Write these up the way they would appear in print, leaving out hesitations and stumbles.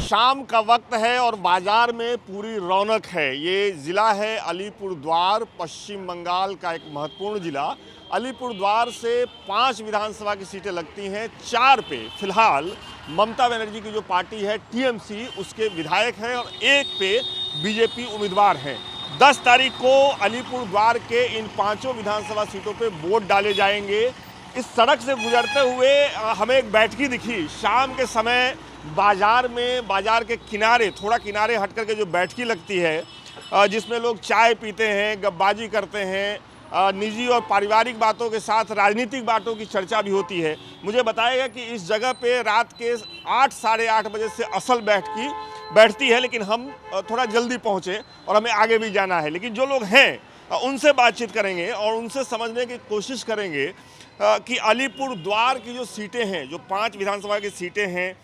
शाम का वक्त है और बाजार में पूरी रौनक है। ये ज़िला है अलीपुरद्वार, पश्चिम बंगाल का एक महत्वपूर्ण ज़िला। अलीपुरद्वार से 5 विधानसभा की सीटें लगती हैं, 4 पे फिलहाल ममता बनर्जी की जो पार्टी है टीएमसी उसके विधायक हैं और 1 पे बीजेपी उम्मीदवार हैं। 10 तारीख को अलीपुरद्वार के इन 5 विधानसभा सीटों पे वोट डाले जाएंगे। इस सड़क से गुजरते हुए हमें एक बैठकी दिखी शाम के समय बाजार में, बाजार के किनारे, थोड़ा किनारे हट करके जो बैठकी लगती है जिसमें लोग चाय पीते हैं, गप्पाबाजी करते हैं, निजी और पारिवारिक बातों के साथ राजनीतिक बातों की चर्चा भी होती है। मुझे बताया कि इस जगह पे रात के 8 साढ़े 8 बजे से असल बैठकी बैठती है, लेकिन हम थोड़ा जल्दी पहुँचे और हमें आगे भी जाना है। लेकिन जो लोग हैं उनसे बातचीत करेंगे और उनसे समझने की कोशिश करेंगे कि अलीपुरद्वार की जो सीटें हैं, जो 5 विधानसभा की सीटें हैं,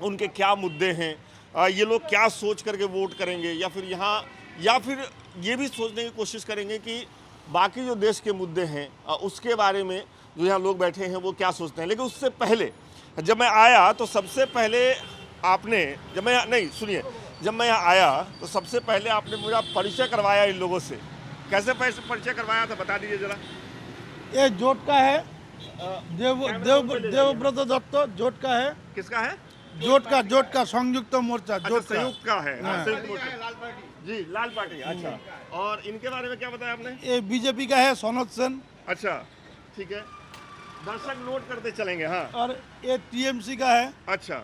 उनके क्या मुद्दे हैं, ये लोग क्या सोच करके वोट करेंगे, या फिर ये भी सोचने की कोशिश करेंगे कि बाकी जो देश के मुद्दे हैं उसके बारे में जो यहाँ लोग बैठे हैं वो क्या सोचते हैं। लेकिन उससे पहले जब मैं आया तो सबसे पहले आपने, जब मैं यहाँ आया तो सबसे पहले आपने मुझे परिचय करवाया इन लोगों से। कैसे परिचय करवाया था बता दीजिए जरा। ये जोट का है, देवव्रत दत्त जोट का है। किसका है? जोट का संयुक्त मोर्चा। जोट संयुक्त का है। संयुक्त मोर्चा जी, लाल पार्टी। अच्छा, और इनके बारे में क्या बताया आपने? ये बीजेपी का है, सनत सेन। अच्छा, ठीक है, दर्शक नोट करते चलेंगे। हाँ, और ये टीएमसी का है। अच्छा,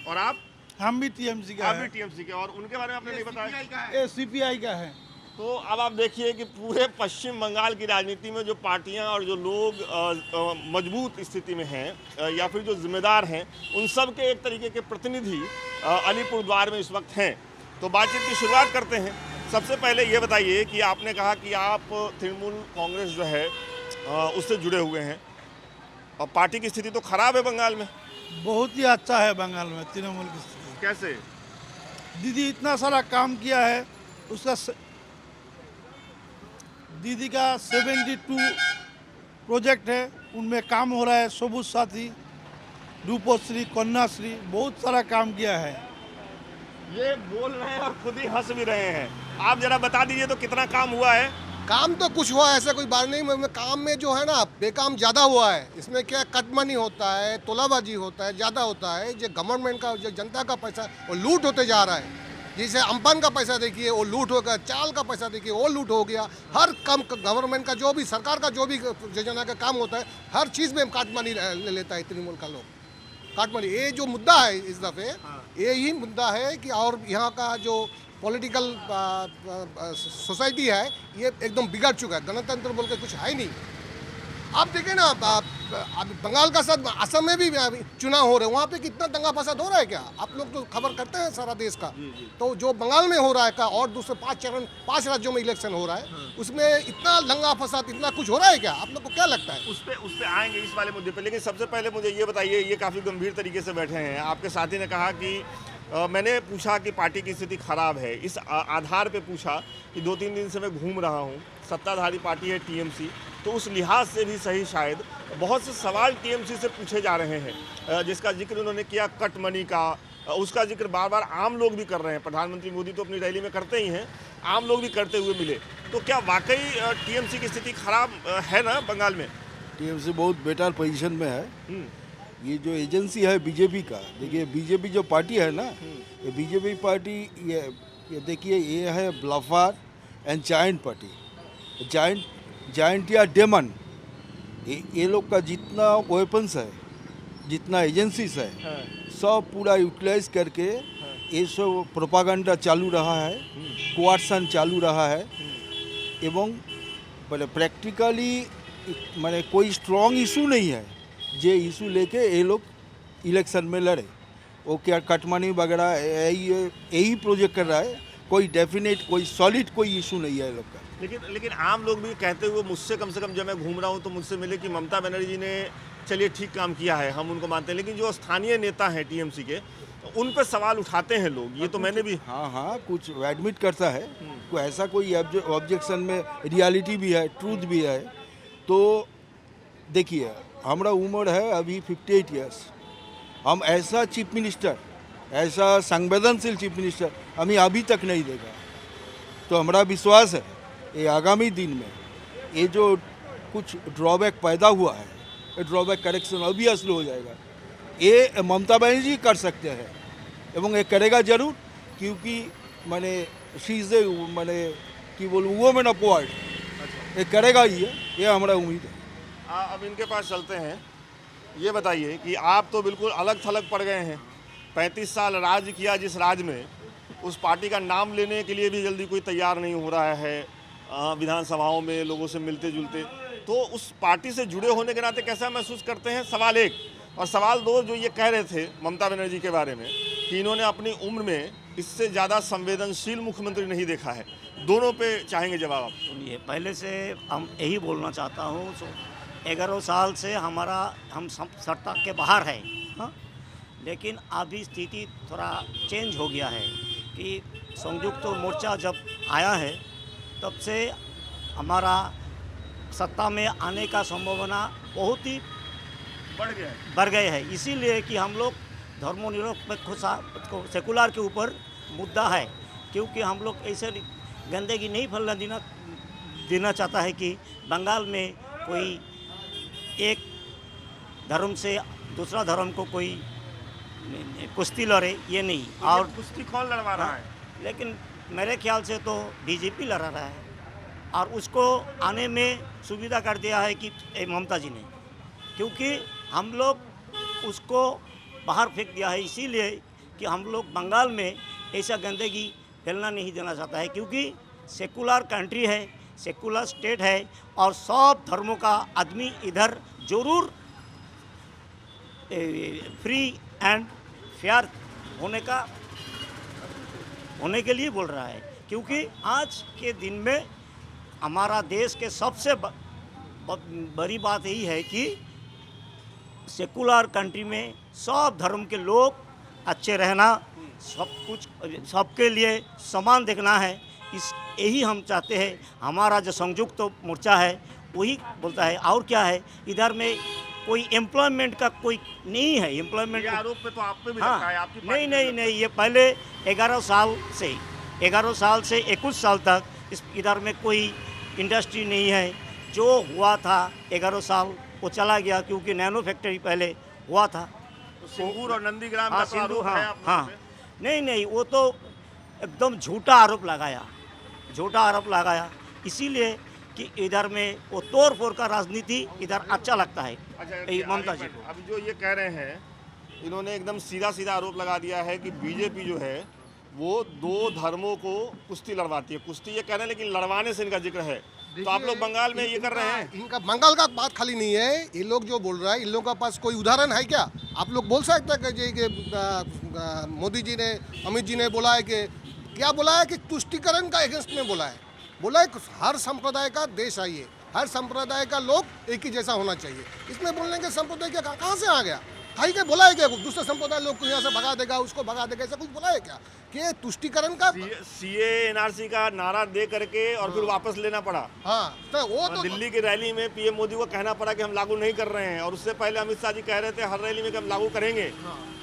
और आप? हम भी टीएमसी का है। टीएमसी के। और उनके बारे में आपने नहीं बताया? ये सीपीआई का है। तो अब आप देखिए कि पूरे पश्चिम बंगाल की राजनीति में जो पार्टियां और जो लोग मजबूत स्थिति में हैं या फिर जो जिम्मेदार हैं, उन सब के एक तरीके के प्रतिनिधि अलीपुरद्वार में इस वक्त हैं। तो बातचीत की शुरुआत करते हैं। सबसे पहले ये बताइए कि आपने कहा कि आप तृणमूल कांग्रेस जो है उससे जुड़े हुए हैं और पार्टी की स्थिति तो खराब है बंगाल में। बहुत ही अच्छा है बंगाल में तृणमूल की स्थिति। कैसे? दीदी इतना सारा काम किया है, उसका दीदी का 72 प्रोजेक्ट है, उनमें काम हो रहा है। सबुज साथी, रूपश्री, कन्याश्री, बहुत सारा काम किया है। ये बोल रहे हैं और खुद ही हंस भी रहे हैं। आप जरा बता दीजिए तो कितना काम हुआ है? काम तो कुछ हुआ, ऐसा कोई बात नहीं। काम में जो है ना बेकाम ज़्यादा हुआ है। इसमें क्या कट मनी होता है, तोलाबाजी होता है, ज़्यादा होता है। जो गवर्नमेंट का, जो जनता का पैसा वो लूट होते जा रहा है। जैसे अम्पन का पैसा देखिए वो लूट हो गया, चाल का पैसा देखिए वो लूट हो गया। हर काम गवर्नमेंट का जो भी, सरकार का जो भी योजना का काम होता है, हर चीज़ में काट मनी ले लेता है तृणमूल का लोग। काट मनी, ये जो मुद्दा है इस दफ़े, यही मुद्दा है कि और यहाँ का जो पॉलिटिकल सोसाइटी है ये एकदम बिगड़ चुका है। गणतंत्र बोल के कुछ है ही नहीं। आप देखें ना, अभी बंगाल का साथ असम में भी चुनाव हो रहे हैं, वहाँ पे कितना दंगा फसाद हो रहा है। क्या आप लोग तो खबर करते हैं सारा देश का। तो जो बंगाल में हो रहा है का, और दूसरे 5 राज्यों में इलेक्शन हो रहा है, उसमें इतना दंगा फसाद, इतना कुछ हो रहा है क्या? आप लोग को क्या लगता है? उस पे आएंगे इस वाले मुद्दे पे। लेकिन सबसे पहले मुझे ये बताइए, ये काफ़ी गंभीर तरीके से बैठे हैं। आपके साथी ने कहा कि मैंने पूछा कि पार्टी की स्थिति खराब है, इस आधार पे पूछा कि 2-3 दिन से मैं घूम रहा हूँ, सत्ताधारी पार्टी है टीएमसी, तो उस लिहाज से भी सही शायद बहुत से सवाल टीएमसी से पूछे जा रहे हैं, जिसका जिक्र उन्होंने किया कट मनी का। उसका जिक्र बार बार आम लोग भी कर रहे हैं। प्रधानमंत्री मोदी तो अपनी रैली में करते ही हैं, आम लोग भी करते हुए मिले। तो क्या वाकई टीएमसी की स्थिति खराब है ना बंगाल में? टीएमसी बहुत बेटर पोजीशन में है। ये जो एजेंसी है बीजेपी का, देखिए बीजेपी जो पार्टी है ना, ये बीजेपी पार्टी, ये देखिए ये है ब्लफर एंड जायंट पार्टी। जायंट या डेमन, ये लोग का जितना वेपन्स है, जितना एजेंसीज है, सब पूरा यूटिलाइज करके ये सब प्रोपागंडा चालू रहा है, कोआर्सन चालू रहा है। एवं मतलब प्रैक्टिकली मैंने कोई स्ट्रॉन्ग इशू नहीं है जे इशू लेके ये लोग इलेक्शन में लड़े। वो क्या कटमनी वगैरह यही प्रोजेक्ट कर रहा है। कोई डेफिनेट, कोई सॉलिड कोई इशू नहीं है ये लोग का। लेकिन आम लोग भी कहते हुए, मुझसे कम से कम जब मैं घूम रहा हूँ तो मुझसे मिले कि ममता बनर्जी ने चलिए ठीक काम किया है, हम उनको मानते हैं, लेकिन जो स्थानीय नेता हैं टीएमसी के, उन पर सवाल उठाते हैं लोग। ये तो मैंने भी हाँ कुछ एडमिट करता है, कोई ऐसा कोई ऑब्जेक्शन में रियलिटी भी है, ट्रूथ भी है। तो देखिए हमारा उम्र है अभी 58 ईयर्स, हम ऐसा चीफ मिनिस्टर ऐसा संवेदनशील चीफ मिनिस्टर हमें अभी तक नहीं देखा। तो हमारा विश्वास है ये आगामी दिन में ये जो कुछ ड्रॉबैक पैदा हुआ है ये ड्रॉबैक करेक्शन ऑब्वियसली हो जाएगा। ये ममता बनर्जी कर सकते हैं एवं ये करेगा जरूर, क्योंकि मैंने शीज मैंने कि बोलूँ वुमेन ऑफ वर्ल्ड, ये करेगा ही है, ये हमारा उम्मीद है। अब इनके पास चलते हैं। ये बताइए कि आप तो बिल्कुल अलग थलग पड़ गए हैं। 35 साल राज किया जिस राज्य में, उस पार्टी का नाम लेने के लिए भी जल्दी कोई तैयार नहीं हो रहा है विधानसभाओं में लोगों से मिलते जुलते। तो उस पार्टी से जुड़े होने के नाते कैसा महसूस करते हैं? सवाल एक। और सवाल दो, जो ये कह रहे थे ममता बनर्जी के बारे में कि इन्होंने अपनी उम्र में इससे ज़्यादा संवेदनशील मुख्यमंत्री नहीं देखा है, दोनों पे चाहेंगे जवाब आप? सुनिए, पहले से हम यही बोलना चाहता हूँ, 11 साल से हम सत्ता के बाहर है, हाँ, लेकिन अभी स्थिति थोड़ा चेंज हो गया है कि संयुक्त मोर्चा जब आया है तब से हमारा सत्ता में आने का संभावना बहुत ही बढ़ गए है। इसीलिए कि हम लोग धर्मनिरपेक्ष सेकुलर के ऊपर मुद्दा है, क्योंकि हम लोग ऐसे गंदगी नहीं फैलने देना चाहता है कि बंगाल में कोई एक धर्म से दूसरा धर्म को कोई कुश्ती लड़े, ये नहीं। और कुश्ती कौन लड़वा रहा है? लेकिन मेरे ख्याल से तो बीजेपी लड़ा रहा है और उसको आने में सुविधा कर दिया है कि ममता जी ने, क्योंकि हम लोग उसको बाहर फेंक दिया है इसीलिए कि हम लोग बंगाल में ऐसा गंदगी फैलना नहीं देना चाहता है, क्योंकि सेकुलर कंट्री है, सेकुलर स्टेट है और सब धर्मों का आदमी इधर जरूर फ्री एंड फेयर होने के लिए बोल रहा है। क्योंकि आज के दिन में हमारा देश के सबसे बड़ी बात यही है कि सेकुलर कंट्री में सब धर्म के लोग अच्छे रहना, सब कुछ सबके लिए समान देखना है, इस यही हम चाहते हैं। हमारा जो संयुक्त मोर्चा है वही बोलता है। और क्या है, इधर में कोई एम्प्लॉयमेंट का कोई नहीं है। एम्प्लॉयमेंट आरोप पे तो आप पे भी हाँ, लगता है, आपकी नहीं, ये पहले 11 साल से 21 साल तक इधर में कोई इंडस्ट्री नहीं है। जो हुआ था 11 साल वो चला गया, क्योंकि नैनो फैक्ट्री पहले हुआ था। तो सिंगूर और नंदीग्राम हाँ, का तो आरोप है आप लोगों हाँ, पे? नहीं, वो तो एकदम झूठा आरोप लगाया, इसीलिए कि इधर में वो तोड़ फोड़ का राजनीति इधर अच्छा लगता है ममता जी को। अभी जो ये कह रहे हैं, इन्होंने एकदम सीधा आरोप लगा दिया है कि बीजेपी जो है वो दो धर्मों को कुश्ती लड़वाती है। कुश्ती ये कह रहे हैं, लेकिन लड़वाने से इनका जिक्र है। तो आप लोग बंगाल में ये कर रहे हैं? इनका बंगाल का बात खाली नहीं है, ये लोग जो बोल रहा है, इन लोगों के पास कोई उदाहरण है क्या? आप लोग बोल सकते हैं कि मोदी जी ने, अमित जी ने बोला है कि क्या बोला है कि तुष्टिकरण का अगेंस्ट में बोला है कि हर संप्रदाय का देश है, ये हर संप्रदाय का लोग एक ही जैसा होना चाहिए। इसमें बोलने के संप्रदाय क्या कहाँ से आ गया? कहीं के बोला है क्या? दूसरे संप्रदाय लोग को यहाँ से भगा देगा, उसको भगा देगा, ऐसा कुछ बोला है क्या? कि तुष्टिकरण का सीए एनआरसी का नारा दे करके और फिर वापस लेना पड़ा। हाँ, तो वो तो दिल्ली की रैली में पीएम मोदी को कहना पड़ा कि हम लागू नहीं कर रहे हैं, और उससे पहले अमित शाह जी कह रहे थे हर रैली में कि हम लागू करेंगे।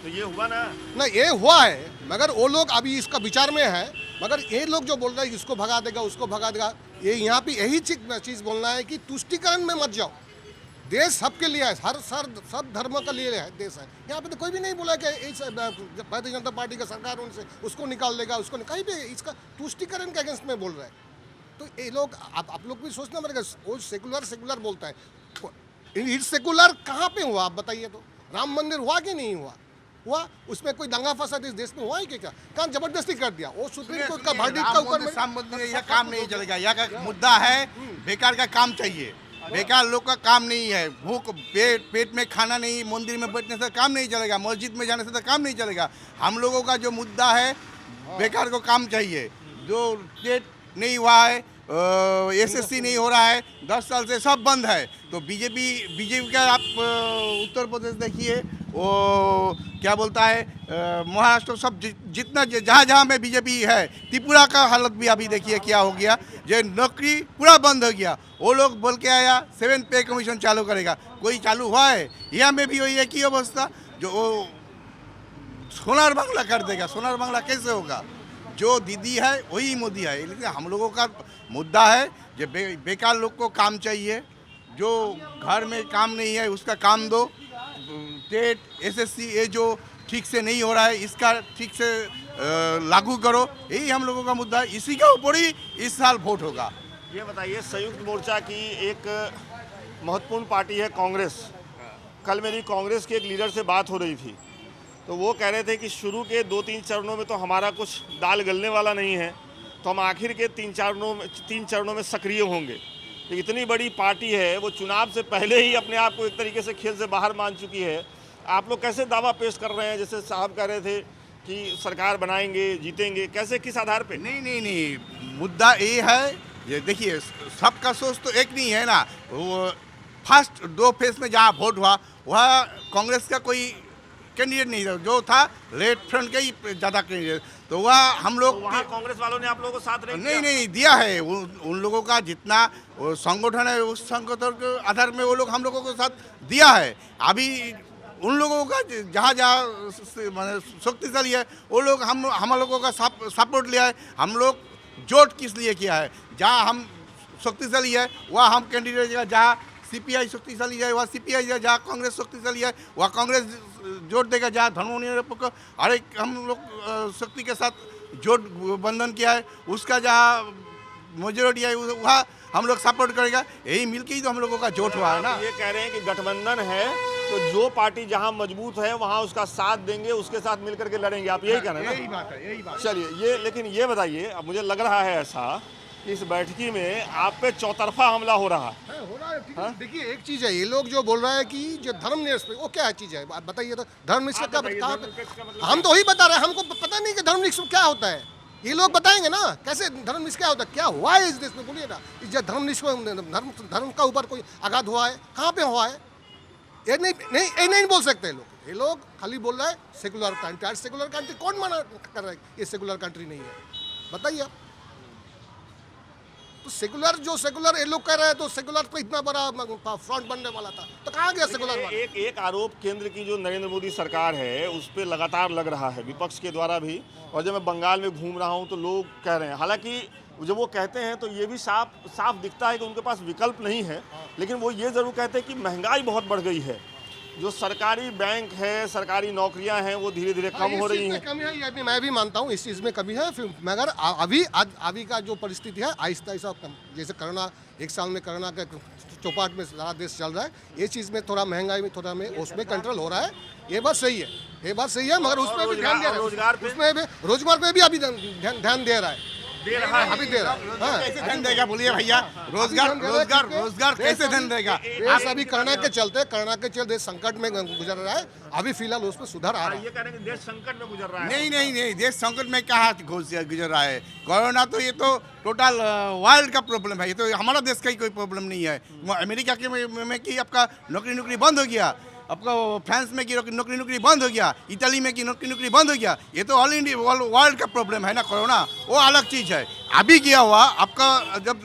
तो ये हुआ ना? ये हुआ है, मगर वो लोग अभी इसका विचार में है। मगर ये लोग जो बोल रहे हैं इसको भगा देगा, उसको भगा देगा, ये यहाँ पे यही चीज बोलना है कि तुष्टिकरण में मत जाओ। देश सबके लिए है, सब धर्मों के लिए है देश है। यहाँ पे तो कोई भी नहीं बोला कि भारतीय जनता पार्टी का सरकार उनसे उसको निकाल देगा, उसको कहीं पे इसका तुष्टिकरण के अगेंस्ट में बोल रहा है। तो ये लोग आप लोग भी सोचना पड़ेगा। वो सेकुलर बोलता है, सेकुलर कहाँ पे हुआ आप बताइए? तो राम मंदिर हुआ कि नहीं हुआ? उसमें कोई दंगा फसाद इस देश में हुआ है क्या? कहाँ जबरदस्ती कर दिया? वो सुप्रीम कोर्ट का वर्डिक्ट का ऊपर यह काम नहीं चलेगा। यह का मुद्दा है बेकार का काम चाहिए। बेकार लोग का काम नहीं है। भूख पेट में खाना नहीं, मंदिर में बैठने से काम नहीं चलेगा, मस्जिद में जाने से तो काम नहीं चलेगा। हम लोगों का जो मुद्दा है बेकार को काम चाहिए। जो स्टेट नहीं हुआ है, एसएससी नहीं हो रहा है, 10 साल से सब बंद है। तो बीजेपी का आप उत्तर प्रदेश देखिए, वो क्या बोलता है, महाराष्ट्र सब जितना जहाँ में बीजेपी है, त्रिपुरा का हालत भी अभी देखिए क्या हो गया। जो नौकरी पूरा बंद हो गया। वो लोग बोल के आया 7th पे कमीशन चालू करेगा, कोई चालू हुआ है? यहाँ में भी वही एक ही अवस्था। जो सोनार बांग्ला कर देगा। सोनार बांग्ला कैसे होगा? जो दीदी है वही मोदी है। लेकिन हम लोगों का मुद्दा है जो बेकार लोग को काम चाहिए, जो घर में काम नहीं है उसका काम दो। टेट एसएससी ये जो ठीक से नहीं हो रहा है इसका ठीक से लागू करो, यही हम लोगों का मुद्दा है। इसी के ऊपर ही इस साल वोट होगा। ये बताइए, संयुक्त मोर्चा की एक महत्वपूर्ण पार्टी है कांग्रेस। कल मेरी कांग्रेस के एक लीडर से बात हो रही थी, तो वो कह रहे थे कि शुरू के 2-3 चरणों में तो हमारा कुछ दाल गलने वाला नहीं है, तो हम आखिर के 3 चरणों में सक्रिय होंगे। तो इतनी बड़ी पार्टी है, वो चुनाव से पहले ही अपने आप को एक तरीके से खेल से बाहर मान चुकी है। आप लोग कैसे दावा पेश कर रहे हैं, जैसे साहब कह रहे थे कि सरकार बनाएंगे, जीतेंगे, कैसे, किस आधार पे? नहीं, मुद्दा ये है, ये देखिए सबका सोच तो एक नहीं है ना। वो फर्स्ट 2 फेज में जहाँ वोट हुआ वह कांग्रेस का कोई कैंडिडेट नहीं था, जो था लेफ्ट फ्रंट का ही ज़्यादा कैंडिडेट, तो वह हम लोग वहाँ कांग्रेस वालों ने आप लोगों को साथ नहीं दिया है। उन लोगों का जितना संगठन है उस संगठन के आधार में वो लोग हम लोगों को साथ दिया है। अभी उन लोगों का जहाँ जहाँ शक्तिशाली है वो लोग हम लोगों का सपोर्ट लिया है। हम लोग जोट किस लिए किया है, जहाँ हम शक्तिशाली है वहाँ हम कैंडिडेट, जहाँ सीपीआई शक्तिशाली है वहाँ सीपीआई है, जहाँ कांग्रेस शक्तिशाली है वहाँ कांग्रेस जोट देगा, जहाँ धर्मनिरपेक्ष हर एक हम लोग शक्ति के साथ जोट बंधन किया है, उसका जहाँ मेजोरिटी है वहाँ हम लोग सपोर्ट करेगा। यही मिलके ही तो हम लोगों का जोट हुआ है ना। ये कह रहे हैं कि गठबंधन है तो जो पार्टी जहां मजबूत है वहां उसका साथ देंगे, उसके साथ मिलकर के लड़ेंगे, आप यही कह रहे हैं ना? यही बात है, यही बात। चलिए, ये लेकिन ये बताइए, अब मुझे लग रहा है ऐसा कि इस बैठकी में आप पे चौतरफा हमला हो रहा है। हो रहा है, ठीक है। देखिए एक चीज है, ये लोग जो बोल रहा है कि जो धर्मनिरपेक्ष, वो क्या चीज है बताइए तो। धर्मनिरपेक्ष का हम तो वही बता रहे हैं, हमको पता नहीं कि धर्मनिरपेक्ष क्या होता है। ये लोग बताएंगे ना कैसे धर्मनिरपेक्ष क्या होता है, क्या हुआ है इस देश में, बोलिए ना। इस धर्मनिरपेक्ष धर्म का ऊपर कोई आघात हुआ है, कहाँ पे हुआ है? ये नहीं बोल सकते लोग। ये लोग खाली बोल रहा है सेकुलर कंट्री। आज सेकुलर कंट्री कौन मना कर रहा है? ये सेकुलर कंट्री नहीं है, बताइए आप। तो सेकुलर ये लोग कह रहे हैं, तो सेकुलर पे इतना बड़ा फ्रंट बनने वाला था, तो कहाँ गया सेकुलर वाला? एक आरोप केंद्र की जो नरेंद्र मोदी सरकार है उस पर लगातार लग रहा है, विपक्ष के द्वारा भी। और जब मैं बंगाल में घूम रहा हूँ तो लोग कह रहे हैं, हालांकि जब वो कहते हैं तो ये भी साफ दिखता है कि उनके पास विकल्प नहीं है, लेकिन वो ये ज़रूर कहते हैं कि महंगाई बहुत बढ़ गई है, जो सरकारी बैंक है, सरकारी नौकरियां हैं, वो धीरे धीरे कम हो रही हैं। कमी है, ये मैं भी मानता हूँ, इस चीज़ में कमी है। फिर मगर अभी का जो परिस्थिति है, आहिस्ता आहिस्ता, जैसे कोरोना, 1 साल में कोरोना के चौपाट में सारा देश चल रहा है, ये चीज़ में थोड़ा महंगाई में थोड़ा में उसमें कंट्रोल हो रहा है। ये बात सही है, ये बात सही है, मगर उसमें भी ध्यान दे रहा है। रोजगार पे भी अभी ध्यान दे रहा है, अभी दे रहा है। हाँ, कैसे धन देगा बोलिए भैया? रोजगार कैसे धन देगा? देश अभी कोरोना के चलते संकट में गुजर रहा है। अभी फिलहाल उसमें सुधार आ रहा है। ये कह रहे हैं कि देश संकट में गुजर रहा है। नहीं, देश संकट में कहाँ गुजर रहा है? कोरोना तो ये तो टोटल वर्ल्ड का प्रॉब्लम है, ये तो हमारा देश का ही कोई प्रॉब्लम नहीं है। अमेरिका के में कि आपका नौकरी बंद हो गया, आपका फ्रांस में की नौकरी बंद हो गया, इटली में की नौकरी बंद हो गया, ये तो ऑल इंडिया वर्ल्ड का प्रॉब्लम है ना। कोरोना वो अलग चीज़ है। अभी किया हुआ आपका जब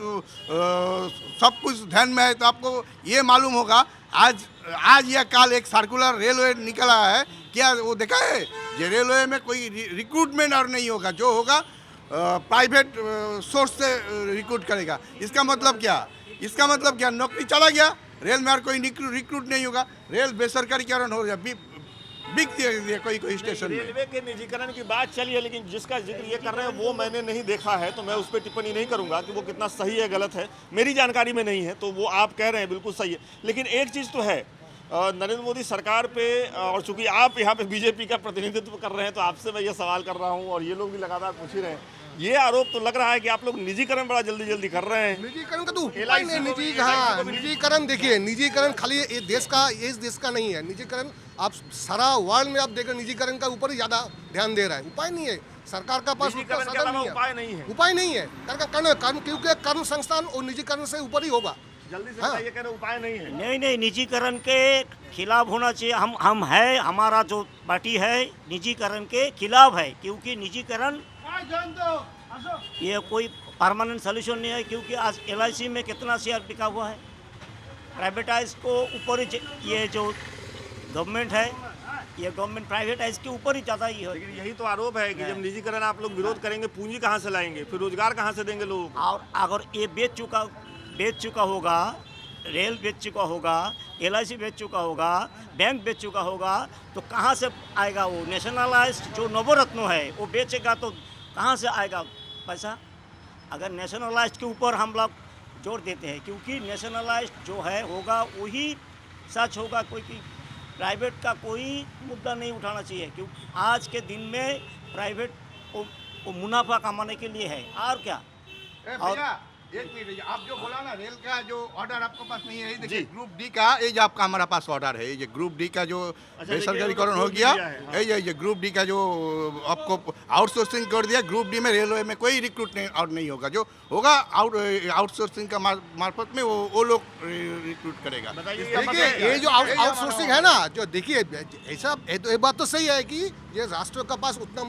सब कुछ ध्यान में है तो आपको ये मालूम होगा, आज या कल एक सर्कुलर रेलवे निकला है, क्या वो देखा है? ये रेलवे में कोई रिक्रूटमेंट और नहीं होगा, जो होगा प्राइवेट सोर्स से रिक्रूट करेगा। इसका मतलब क्या? नौकरी चला गया, रेल में और कोई रिक्रूट नहीं होगा, रेल बेसरकारीकरण हो गया, बिक दिया कोई स्टेशन में। रेलवे के निजीकरण की बात चली है, लेकिन जिसका जिक्र ये कर रहे हैं वो मैंने नहीं देखा है, तो मैं उस पर टिप्पणी नहीं करूंगा कि वो कितना सही है गलत है, मेरी जानकारी में नहीं है। तो वो आप कह रहे हैं बिल्कुल सही है, लेकिन एक चीज़ तो है, नरेंद्र मोदी सरकार पे, और चूंकि आप यहाँ पे बीजेपी का प्रतिनिधित्व कर रहे हैं तो आपसे मैं ये सवाल कर रहा हूँ, और ये लोग भी लगातार पूछ ही रहे हैं, ये आरोप तो लग रहा है कि आप लोग निजीकरण बड़ा जल्दी कर रहे हैं। निजीकरण का तो उपाय नहीं। निजीकरण देखिए, निजीकरण खाली इस देश का नहीं है। निजीकरण आप सारा वर्ल्ड में आप देखें, निजीकरण का ऊपर ही ज्यादा ध्यान दे रहा है। उपाय नहीं है, सरकार का पास उपाय नहीं है। क्योंकि कर्म संस्थान और निजीकरण से ऊपर ही होगा। जल्दी से बताइए, कह रहे उपाय नहीं है। नहीं, निजीकरण के खिलाफ होना चाहिए। हम है, हमारा जो पार्टी है निजीकरण के खिलाफ है, क्योंकि निजीकरण ये कोई परमानेंट सोल्यूशन नहीं है। क्योंकि आज LIC में कितना शेयर बिका हुआ है, प्राइवेटाइज को ऊपर ही ये जो गवर्नमेंट है ये गवर्नमेंट प्राइवेटाइज के ऊपर ही ज़्यादा ही है। लेकिन यही तो आरोप है कि जब निजीकरण आप लोग विरोध करेंगे, पूंजी कहाँ से लाएंगे, फिर रोजगार कहाँ से देंगे लोगों को? और अगर ये बेच चुका होगा, रेल बेच चुका होगा, LIC बेच चुका होगा, बैंक बेच चुका होगा, तो कहाँ से आएगा वो नेशनलाइज्ड जो नवरत्न है वो बेचेगा तो कहाँ से आएगा पैसा? अगर नेशनलाइज्ड के ऊपर हम लोग जोर देते हैं, क्योंकि नेशनलाइज्ड जो है होगा वही सच होगा, कोई की प्राइवेट का कोई मुद्दा नहीं उठाना चाहिए, क्योंकि आज के दिन में प्राइवेट वो मुनाफा कमाने के लिए है और क्या। और भैया एक मिनट, आप जो बोला ना रेल का जो ऑर्डर आपके पास नहीं है, ये देखिए ग्रुप डी का ये जो आपका हमारे पास ऑर्डर है, ये ग्रुप डी का जो बेसरकारीकरण हो गया, ये ग्रुप डी का जो आपको आउटसोर्सिंग कर दिया, ग्रुप डी में रेलवे में कोई रिक्रूट नहीं होगा, जो होगा आउटसोर्सिंग का मार्फत में वो लोग रिक्रूट करेगा। देखिए ये जो आउटसोर्सिंग है ना, जो देखिए ऐसा एक बात तो सही है कि ये राष्ट्र का पास उतना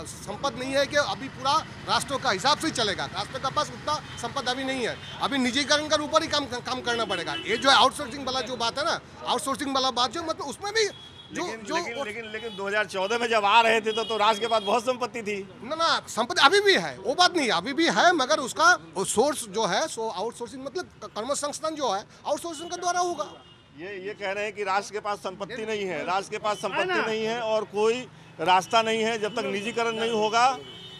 संपत्ति नहीं है कि अभी पूरा राष्ट्र का हिसाब से ही चलेगा। राष्ट्र का पास उतना संपत्ति अभी नहीं है, अभी निजीकरण के ऊपर ही काम करना पड़ेगा। ये जो आउटसोर्सिंग वाला जो बात है ना, आउटसोर्सिंग वाला बात जो मतलब उसमें भी लेकिन 2014 में जब आ रहे थे तो राष्ट्र के पास बहुत संपत्ति थी ना संपत्ति अभी भी है, वो बात नहीं, अभी भी है, मगर उसका सोर्स जो है सो आउटसोर्सिंग मतलब कर्म संस्थान जो है आउटसोर्सिंग के द्वारा होगा। ये कह रहे हैं कि राष्ट्र के पास संपत्ति नहीं है, राष्ट्र के पास संपत्ति नहीं है और कोई रास्ता नहीं है। जब तक निजीकरण नहीं होगा,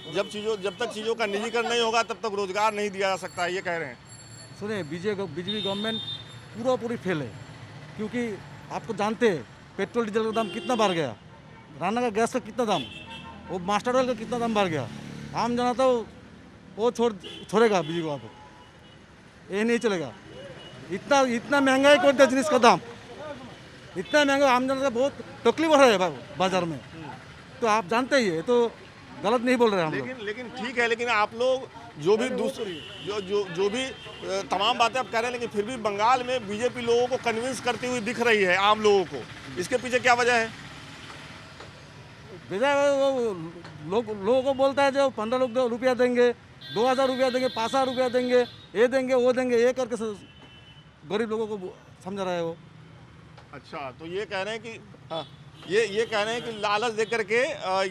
जब तक चीज़ों का निजीकरण नहीं होगा तब तक रोजगार नहीं दिया जा सकता है, ये कह रहे हैं। सुनिए, बीजेपी गवर्नमेंट पूरी फेल है, क्योंकि आपको जानते हैं पेट्रोल डीजल का दाम कितना बढ़ गया, राना का गैस का कितना दाम, वो मास्टर ऑयल का कितना दाम बढ़ गया। आम जना तो वो छोड़ेगा बीजेपी को, ये नहीं चलेगा। इतना महंगाई कर दिया जिनिस का दाम, इतना महंगा, आम जना बहुत तकलीफ हो रहा है बाजार में। तो आप जानते ही है, तो गलत नहीं बोल रहे हम लोग। लेकिन ठीक है, लेकिन आप लोग जो भी दूसरी जो भी तमाम बातें आप कह रहे हैं, लेकिन फिर भी बंगाल में बीजेपी लोगों को कन्विंस करती हुई दिख रही है आम लोगों को, इसके पीछे क्या वजह है? वो लोगों को बोलता है जो 15 रुपया देंगे, 2000 रुपया देंगे, 5000 रुपया देंगे, ये देंगे वो देंगे, ये करके गरीब लोगों को समझा रहा है वो। अच्छा, तो ये कह रहे हैं कि हाँ, ये कह रहे हैं कि लालच दे करके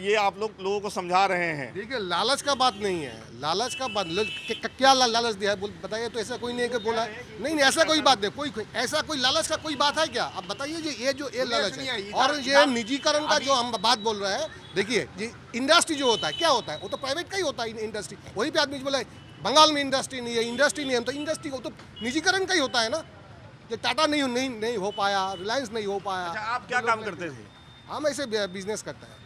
ये आप लोगों को समझा रहे हैं। देखिए लालच का बात नहीं है, लालच का बात क्या लालच दिया है बताइए, तो ऐसा कोई नहीं है कि बोला है, नहीं ऐसा कोई बात नहीं, कोई ऐसा कोई लालच का कोई बात है क्या? अब बताइए ये लालच है। और ये निजीकरण का जो हम बात बोल रहे हैं, देखिए इंडस्ट्री जो होता है क्या होता है, वो तो प्राइवेट का ही होता है इंडस्ट्री। वही पे आदमी बोला बंगाल में इंडस्ट्री नहीं है, इंडस्ट्री नहीं है, तो इंडस्ट्री वो तो निजीकरण का ही होता है ना। जो टाटा नहीं हो पाया, रिलायंस नहीं हो पाया। अच्छा, आप क्या काम करते थे? हम ऐसे बिजनेस करते हैं,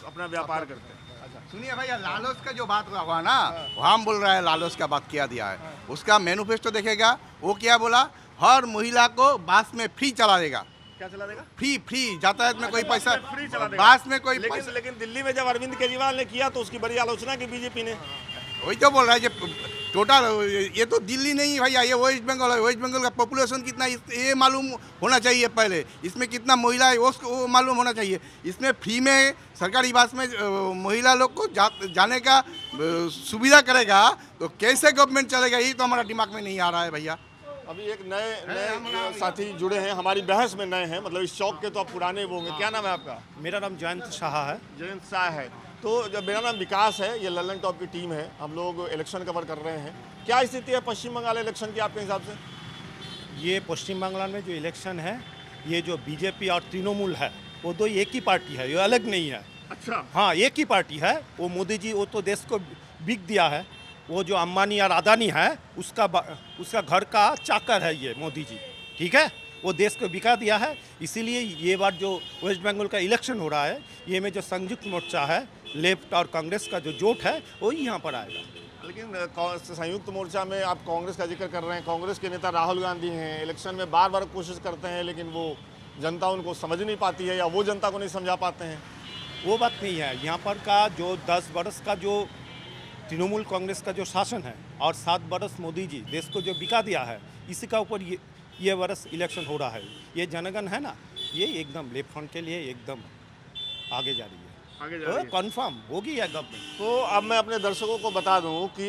अपना व्यापार करते हैं। अच्छा, सुनिए भैया, लालच का जो बात हुआ ना, वो हम बोल रहा है लालच का बात किया दिया है, उसका मैनिफेस्टो देखेगा, वो क्या बोला, हर महिला को बस में फ्री चला देगा। क्या चला देगा? फ्री यातायात में कोई पैसा, फ्री चला देगा, बस में कोई पैसा। लेकिन दिल्ली में जब अरविंद केजरीवाल ने किया तो उसकी बड़ी आलोचना की बीजेपी ने। वही तो बोल रहा है, टोटल ये तो दिल्ली नहीं भैया, ये वेस्ट बंगाल है। वेस्ट बंगाल का पॉपुलेशन कितना ये मालूम होना चाहिए पहले, इसमें कितना महिला है वो मालूम होना चाहिए। इसमें फ्री में सरकारी बस में महिला लोग को जाने का सुविधा करेगा तो कैसे गवर्नमेंट चलेगा, यही तो हमारा दिमाग में नहीं आ रहा है भैया। अभी एक नए साथी जुड़े हैं हमारी बहस में, नए हैं, मतलब इस चौक के तो आप पुराने वो होंगे। क्या नाम है आपका? मेरा नाम जयंत शाह है। जयंत शाह है। तो जब मेरा नाम विकास है, ये लल्लन टॉप की टीम है, हम लोग इलेक्शन कवर कर रहे हैं। क्या स्थिति है पश्चिम बंगाल इलेक्शन की आपके हिसाब से? ये पश्चिम बंगाल में जो इलेक्शन है, ये जो बीजेपी और तृणमूल है, वो दो एक ही पार्टी है, ये अलग नहीं है। अच्छा, हाँ, एक ही पार्टी है। वो मोदी जी वो तो देश को बिक दिया है। वो जो अंबानी और अदानी है उसका घर का चाकर है ये मोदी जी, ठीक है, वो देश को बिका दिया है। इसीलिए ये बार जो वेस्ट बंगाल का इलेक्शन हो रहा है, ये में जो संयुक्त मोर्चा है, लेफ्ट और कांग्रेस का जो जोट है, वही यहाँ पर आएगा। लेकिन संयुक्त मोर्चा में आप कांग्रेस का जिक्र कर रहे हैं, कांग्रेस के नेता राहुल गांधी हैं, इलेक्शन में बार बार कोशिश करते हैं, लेकिन वो जनता उनको समझ नहीं पाती है या वो जनता को नहीं समझा पाते हैं। वो बात नहीं है। यहाँ पर का जो 10 बरस का जो तृणमूल कांग्रेस का जो शासन है और 7 बरस मोदी जी देश को जो बिका दिया है, इसी का ऊपर ये बरस इलेक्शन हो रहा है। ये जनगण है ना, ये एकदम लेफ्ट फ्रंट के लिए एकदम आगे जा रही है, कंफर्म होगी यह गवर्नमेंट। तो अब मैं अपने दर्शकों को बता दूं कि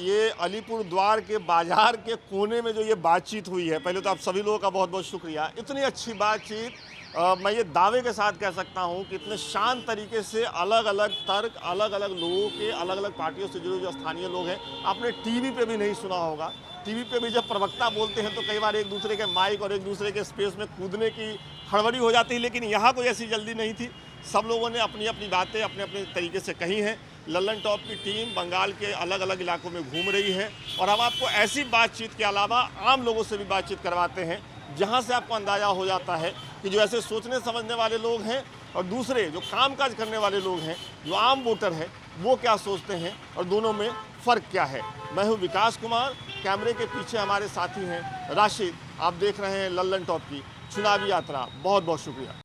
ये अलीपुर द्वार के बाजार के कोने में जो ये बातचीत हुई है, पहले तो आप सभी लोगों का बहुत बहुत शुक्रिया। इतनी अच्छी बातचीत मैं ये दावे के साथ कह सकता हूँ कि इतने शांत तरीके से अलग अलग तर्क, अलग अलग लोगों के, अलग अलग पार्टियों से जुड़े जो स्थानीय लोग हैं, आपने टीवी पे भी नहीं सुना होगा। टीवी पे भी जब प्रवक्ता बोलते हैं तो कई बार एक दूसरे के माइक और एक दूसरे के स्पेस में कूदने की हड़बड़ी हो जाती है, लेकिन यहाँ कोई ऐसी जल्दी नहीं थी। सब लोगों ने अपनी अपनी बातें अपने अपने तरीके से कही हैं। लल्लन टॉप की टीम बंगाल के अलग अलग इलाकों में घूम रही है और हम आपको ऐसी बातचीत के अलावा आम लोगों से भी बातचीत करवाते हैं, जहां से आपको अंदाज़ा हो जाता है कि जो ऐसे सोचने समझने वाले लोग हैं और दूसरे जो कामकाज करने वाले लोग हैं, जो आम वोटर हैं, वो क्या सोचते हैं और दोनों में फ़र्क क्या है। मैं हूं विकास कुमार, कैमरे के पीछे हमारे साथी हैं राशिद। आप देख रहे हैं लल्लन टॉप की चुनावी यात्रा। बहुत बहुत शुक्रिया।